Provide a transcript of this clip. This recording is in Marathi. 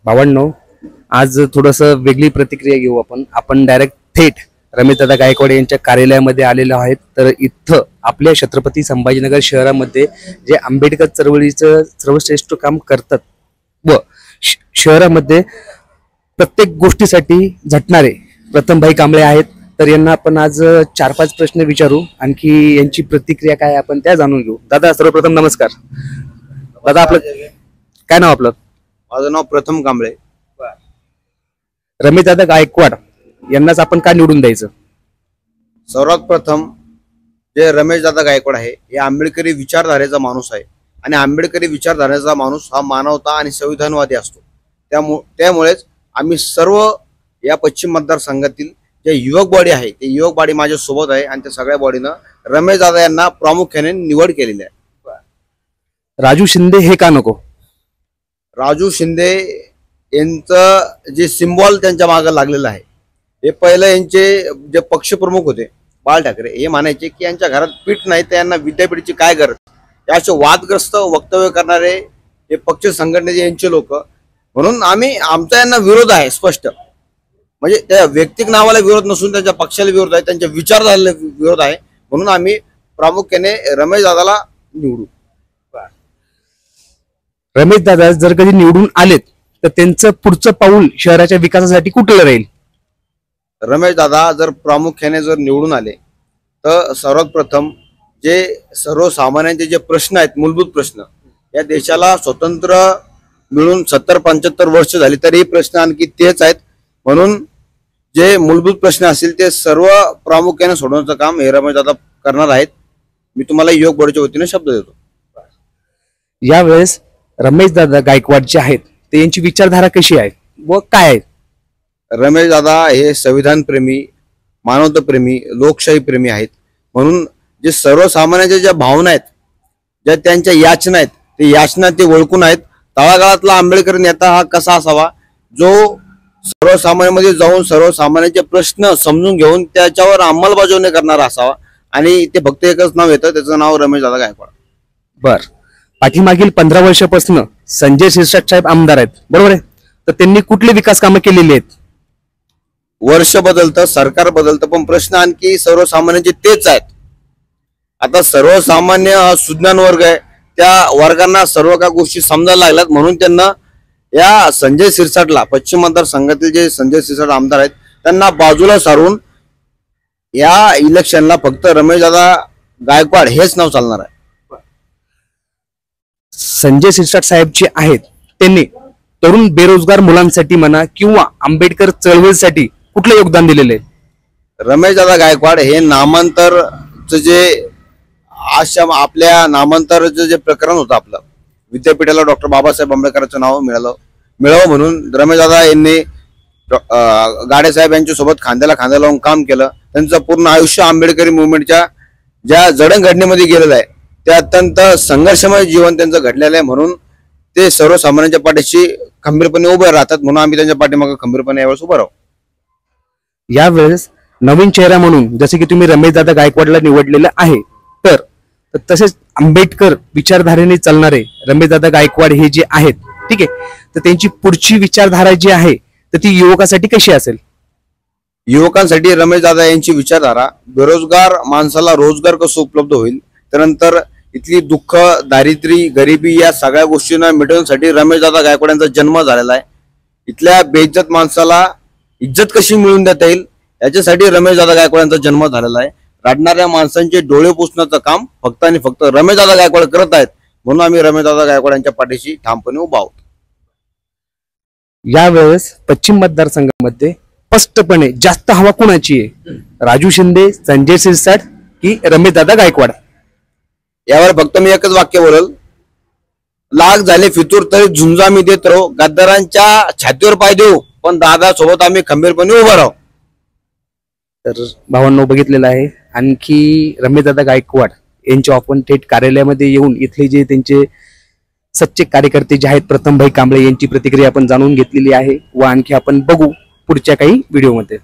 भावांनो, आज थोडंसं वेगळी प्रतिक्रिया घेऊ आपण डायरेक्ट थेट रमेशदादा गायकवाड यांच्या कार्यालयामध्ये आलेलो आहेत। तर इथं आपल्या छत्रपती संभाजीनगर शहरामध्ये जे आंबेडकर चळवळीचं सर्वश्रेष्ठ काम करतात व शहरामध्ये प्रत्येक गोष्टीसाठी झटणारे प्रथमभाई कांबळे आहेत। तर यांना आपण आज 4-5 प्रश्न विचारू, आणखी यांची प्रतिक्रिया काय आपण त्या जाणून घेऊ। दादा, सर्वप्रथम नमस्कार। दादा, आपलं काय नाव? आपलं? माझं नाव प्रथम कांबळे। रमेशदादा गायकवाड यांनाच आपण का निवडून द्यायचं? सर्वात प्रथम जे रमेशदादा गायकवाड आहे हे आंबेडकरी विचारधारेचा माणूस आहे आणि आंबेडकरी विचारधारेचा माणूस हा मानवता आणि संविधानवादी असतो। त्यामुळेच आम्ही सर्व या पश्चिम मतदारसंघातील जे युवक बॉडी आहे ते युवक बॉडी माझ्या सोबत आहे आणि त्या सगळ्या बॉडीनं रमेशदादा यांना प्रामुख्याने निवड केलेली आहे। राजू शिंदे हे का नको? राजू शिंदे यांचं जे सिम्बॉल त्यांच्या मागे लागलेलं आहे, हे पहिलं यांचे जे पक्षप्रमुख होते बाळ ठाकरे हे म्हणायचे की यांच्या घरात पीठ नाही तर यांना विद्यापीठाची काय गरज, या असे वादग्रस्त वक्तव्य करणारे हे पक्ष संघटनेचे यांचे लोक, म्हणून आमचा यांना विरोध आहे स्पष्ट। म्हणजे त्या वैयक्तिक नावाला विरोध नसून त्यांच्या पक्षाला विरोध आहे, त्यांच्या विचारधारेला विरोध आहे, म्हणून आम्ही प्रामुख्याने रमेशदादाला निवडू। रमेशदादा जर कधी निवडून आलेत तर त्यांचं पुढचं पाऊल शहराच्या विकासासाठी कुठलं राहील? रमेशदादा जर प्रामुख्याने जर निवडून आले तर सर्वात प्रथम जे सर्वसामान्यांचे जे प्रश्न आहेत, मूलभूत प्रश्न, या देशाला स्वतंत्र मिळून 70-75 वर्ष झाली तरी प्रश्न आणखी तेच आहेत, म्हणून जे मूलभूत प्रश्न असतील ते सर्व प्रामुख्याने सोडवण्याचं काम हे रमेशदादा करणार आहेत। मी तुम्हाला युवक बॉडीच्या वतीने शब्द देतो। यावेळेस रमेशदादा गायकवाड जे आहेत ते यांची विचारधारा कशी आहे व काय आहे? रमेशदादा हे संविधान प्रेमी, मानवता प्रेमी, लोकशाही प्रेमी आहेत, म्हणून जे सर्वसामान्यांच्या ज्या भावना आहेत, ज्या त्यांच्या याचना आहेत, ते याचना ते ओळखून आहेत। तळागाळातला आंबेडकर नेता हा कसा असावा, जो सर्वसामान्यांमध्ये जाऊन सर्वसामान्यांचे प्रश्न समजून घेऊन त्याच्यावर अंमलबजावणी करणारा असावा, आणि ते फक्त एकच नाव येतं, त्याचं नाव रमेशदादा गायकवाड। बर, पाठीमागील 15 वर्षापासून संजय शिरसाट साहेब आमदार आहेत, बरोबर आहे? तर त्यांनी कुठले विकास कामं केलेली आहेत? वर्ष बदलतं, सरकार बदलतं, पण प्रश्न आणखी सर्वसामान्यांचे तेच आहेत। आता सर्वसामान्य हा सुज्ञान वर्ग आहे, त्या वर्गांना सर्व काही गोष्टी समजायला लागल्यात, म्हणून त्यांना या संजय शिरसाटला, पश्चिम मतदारसंघातील जे संजय शिरसाट आमदार आहेत त्यांना बाजूला सारून या इलेक्शनला फक्त रमेशदादा गायकवाड हेच नाव चालणार आहे। संजय शिरसाट साहेब जे आहेत त्यांनी तरुण बेरोजगार मुलांसाठी म्हणा किंवा आंबेडकर चळवळीसाठी कुठलं योगदान दिलेलं आहे? रमेशदादा गायकवाड हे नामांतरचं जे आश्रम, आपल्या नामांतरचं जे प्रकरण होतं, आपलं विद्यापीठाला डॉक्टर बाबासाहेब आंबेडकरांचं नाव मिळावं म्हणून रमेशदादा यांनी गाडे साहेब यांच्या सोबत खांद्याला खांदा लावून काम केलं। त्यांचं पूर्ण आयुष्य आंबेडकरी मुवमेंटच्या ज्या जडणघडणीमध्ये गेलेलं आहे, ते अत्यंत संघर्षमय जीवन त्यांचं घडलेलं आहे, म्हणून ते सर्वसामान्यांच्या पाठीशी खंबीरपणे उभे राहतात, म्हणून आम्ही त्यांच्या पाठीमागे खंबीरपणे यावेळेस उभं राहू। यावेळेस नवीन चेहरा म्हणून जसे की तुम्ही रमेशदादा गायकवाडला निवडलेलं आहे, तर तसेच आंबेडकर विचारधारेने चालणारे रमेशदादा गायकवाड हे जे आहेत, ठीक आहे, तर त्यांची पुढची विचारधारा जी आहे तर ती युवकासाठी कशी असेल? युवकांसाठी रमेशदादा यांची विचारधारा, बेरोजगार माणसाला रोजगार कसं उपलब्ध होईल, त्यानंतर इथली दुःख, दारिद्र्य, गरिबी या सगळ्या गोष्टींना मिटवण्यासाठी रमेशदादा गायकवाड यांचा जन्म झालेला आहे। इथल्या बेइज्जत माणसाला इज्जत कशी मिळवून देता येईल याच्यासाठी रमेशदादा गायकवाड यांचा जन्म झालेला आहे। रडणाऱ्या माणसांचे डोळे पुसण्याचं काम फक्त आणि फक्त रमेशदादा गायकवाड करत आहेत, म्हणून आम्ही रमेशदादा गायकवाड यांच्या पाठीशी ठामपणे उभा आहोत। यावेळेस पश्चिम मतदारसंघामध्ये स्पष्टपणे जास्त हवा कोणाची आहे? राजू शिंदे, संजय शिरसाट की रमेशदादा गायकवाड? यावर फक्त मी एकच वाक्य बोलल, लाख झाले फितूर तरी झुंजा मी देत राहू, गद्दारांच्या छातीवर पाय देऊ, पण दादा सोबत आम्ही खंबीरपणे उभं राहू। तर भावांनो, बघितलेलं आहे, आणखी रमेशदादा गायकवाड यांच्या आपण थेट कार्यालयामध्ये येऊन इथले जे त्यांचे सच्चे कार्यकर्ते जे आहेत प्रथमभाई कांबळे यांची प्रतिक्रिया आपण जाणून घेतलेली आहे व आणखी आपण बघू पुढच्या काही व्हिडिओमध्ये।